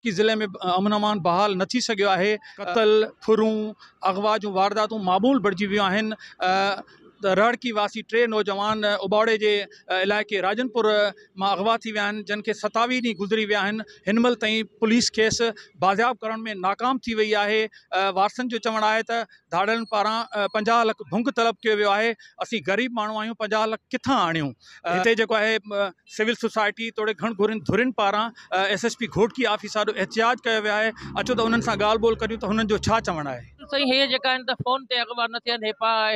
की ज़िले में अमन अमान बहाल न थी सघियो आहे। क़त्ल, फुरूं, अगवा जूं वारदातूं मामूल बणिजी वियूं आहिनि। रड़की वासी 3 नौजवान उबाड़े जे इलाइक़े राजनपुर मां अगवा थी विया आहिनि, जिन खे 27 ॾींहं गुज़री विया आहिनि। हिन महिल ताईं पुलिस खेसि बाज़ियाब करण में नाकाम थी वई आहे। वारसनि जो चवणु आहे त धाड़नि पारां 50 लख भुंग तलब कयो वियो आहे। असीं ग़रीब माण्हू आहियूं, 50 लख किथां आणियूं। हिते जेको आहे सिविल सोसाइटी तोड़े घण धुरिन पारां SSP घोटकी ऑफिस ॾाढो एहतिजाज कयो वियो आहे। अचो त उन्हनि सां ॻाल्हि ॿोल करियूं त हुननि जो छा चवणु आहे। सही हे जेका आहिनि त फ़ोन ते अगवा न थियनि,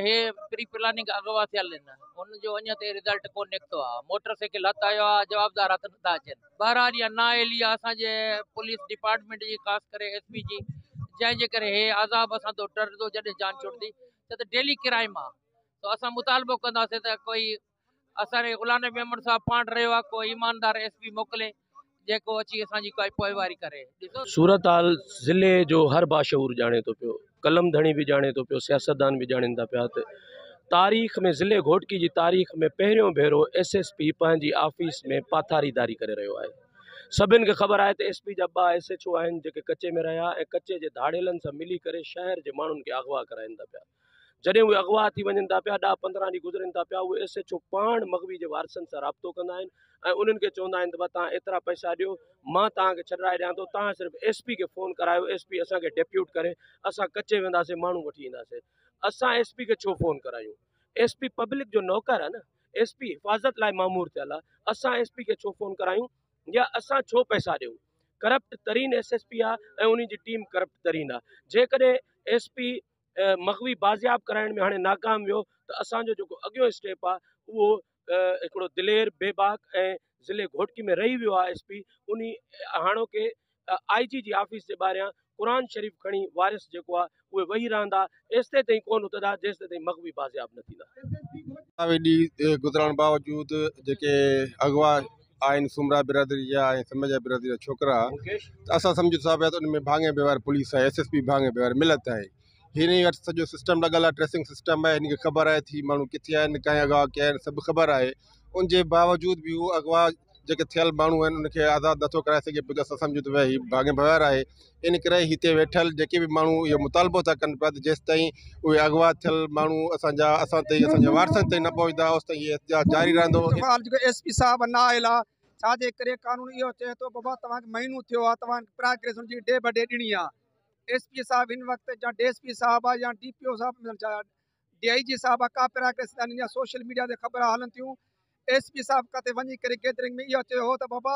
हे प्री प्लानिंग अगवा थियल आहिनि। हुनजो अञा ताईं रिज़ल्ट कोन निकितो आहे। मोटरसाइकिल हथ आयो आहे, जवाबदार हथ नथा अचनि। बहरहाल इहा नाअहली आहे असांजे पुलिस डिपार्टमेंट जी, ख़ासि करे SP जी, जंहिंजे करे हे आज़ाब असां तो डरंदो जॾहिं जान छुटंदी। त डेली क्राइम आहे, त असां मुतालबो कंदासीं त कोई असांजे गुलाम नबी अहमद साहब पाण रहियो आहे, कोई ईमानदार SP मोकिले जेको अची असांजी कोई पोइवारी करे। सूरत हाल ज़िले जो हर बाशऊर ॼाणे थो पियो, कलम धणी बि ॼाणे थो पियो, सियासतदान बि ॼाणनि था पिया त तारीख़ में ज़िले घोटकी जी तारीख़ में पहिरियों भेरो SSP पंहिंजी ऑफिस में पाथारीदारी करे रहियो आहे। सभिनि खे ख़बर आहे त SP जा 2 SHO आहिनि जेके कचे में रहिया ऐं कचे जे धाड़ेलनि सां मिली करे शहर जे माण्हुनि खे अगवा कराइनि था पिया। जॾहिं उहे अगवा थी वञनि था पिया, 10-15 ॾींहं गुज़रनि था पिया, उहे SHO पाण मग़वी जे वारसनि सां राब्तो कंदा आहिनि ऐं उन्हनि खे चवंदा आहिनि त तव्हां एतिरा पैसा ॾियो, मां तव्हांखे छॾाए ॾियां थो, तव्हां सिर्फ़ु SP खे फ़ोन करायो, SP असांखे डेप्यूट करे, असां कचे वेंदासीं, माण्हू वठी ईंदासीं। असां SP खे छो फ़ोन करायूं? SP पब्लिक जो नौकर आहे न, SP हिफ़ाज़त लाइ मामूर थियल आहे। असां SP खे छो फ़ोन करायूं या असां छो पैसा ॾियूं? करप्ट तरीन SSP आहे ऐं उन जी टीम करप्ट तरीन आहे। जेकॾहिं SP मग़वी बाज़ियाब कराइण में हाणे नाकाम वियो त असांजो जेको अॻियों स्टेप आहे उहो हिकिड़ो दिलेर, बेबाक ऐं ज़िले घोटकी में रही वियो आहे SP, उन हाणोके IG जी ऑफिस जे ॿाहिरियां क़ुरान शरीफ़ खणी वारिस जेको आहे उहे वेही रहंदा, एसिते ताईं कोन उथंदा जेसिते ताईं मग़वी बाज़ियाब न थींदा। ॾींहं गुज़रण बावजूदि जेके अगवा आहिनि सुमरा बिरादरी जा ऐं समझा बिरादरी जा छोकिरा, त असां सम्झूं था पिया त उन में भाङे व्यवहार पुलिस आहे, SSP भाङे व्यवहार मिलत आहे। हिन वटि सॼो सिस्टम लॻल आहे, ट्रेसिंग सिस्टम आहे, हिन खे ख़बर आहे थी माण्हू किथे आहिनि, कंहिं अगवा कया आहिनि, सभु ख़बर आहे। उनजे बावजूदि बि उहो अगवा जेके थियल माण्हू आहिनि उनखे आज़ादु नथो कराए सघे पियो। असां सम्झूं त भई भाङे व्यवहार आहे। इन करे हिते वेठल जेके बि माण्हू इहो मुतालबो था कनि पिया त जेसि ताईं उहे अगवा थियल माण्हू असां ताईं, असांजे वारसनि ताईं न पहुचंदा, ओसि ताईं इहे एहतिजाज जारी रहंदो। जेको SP साहब न आयल आहे, छाजे करे कानून इहो चए थो बाबा तव्हांखे महीनो थियो आहे, तव्हां प्रोग्रेस हुनजी डे बाय डे ॾिनी आहे। SP साहब हिन वक़्तु या DSP साहब आहे या DPO साहब, DIG साहब आहे, का प्रोग्रेस न ॾिनी आहे। सोशल मीडिया ते ख़बर हलनि थियूं SP साहब किथे वञी करे गैदरिंग में इहो चयो हो त बाबा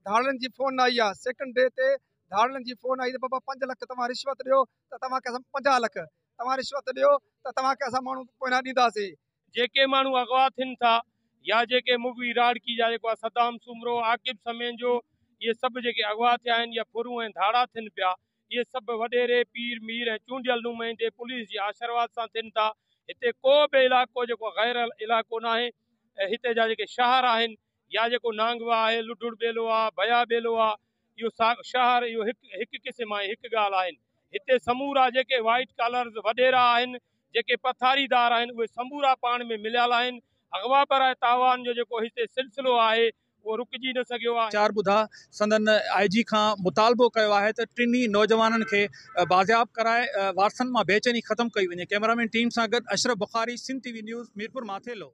धाड़नि जी फ़ोन आई आहे, सेकेंड डे ते धाड़नि जी फ़ोन आई त बाबा 5 लख तव्हां रिश्वत ॾियो त तव्हांखे असां 50 लख तव्हां रिश्वत ॾियो त तव्हांखे असां माण्हू पोयां ॾींदासीं। जेके माण्हू अगवा थियनि था या जेके मुगवी राड़की जा जेको आहे सदाम सुमरो, आकिब समेन जो, इहे सभु जेके अगवा थिया आहिनि या फुरूं ऐं धाड़ा थियनि पिया, इहे सभु वॾेरे पीर मीर ऐं चूंडियल नुमाइंदे पुलिस जे आशीर्वाद सां थियनि था। हिते को बि इलाइक़ो जेको गैर इलाइक़ो न आहे। ऐं हिते जा जेके शहर आहिनि या जेको नांगवा आहे, लुडुड़ ॿेलो आहे, भया ॿेलो आहे, इहो शहर इहो हिकु क़िस्म आहे, हिकु ॻाल्हि आहिनि। हिते समूरा जेके वाइट कॉलर्स वॾेरा आहिनि, जेके पथारीदार आहिनि, उहे समूरा पाण में मिलियल आहिनि। अगवा पर तावान जो जेको हिते सिलसिलो आहे उहो रुकिजी न सघियो आहे। 4 ॿुधा संदन IG खां मुतालबो कयो आहे त टिनी नौजवाननि खे बाज़ियाब कराए वारसनि मां बेचैनी ख़तमु कई वञे। कैमरामैन टीम सां गॾु अशरफ बुखारी, सिंध TV न्यूज़, मीरपुर माथेलो।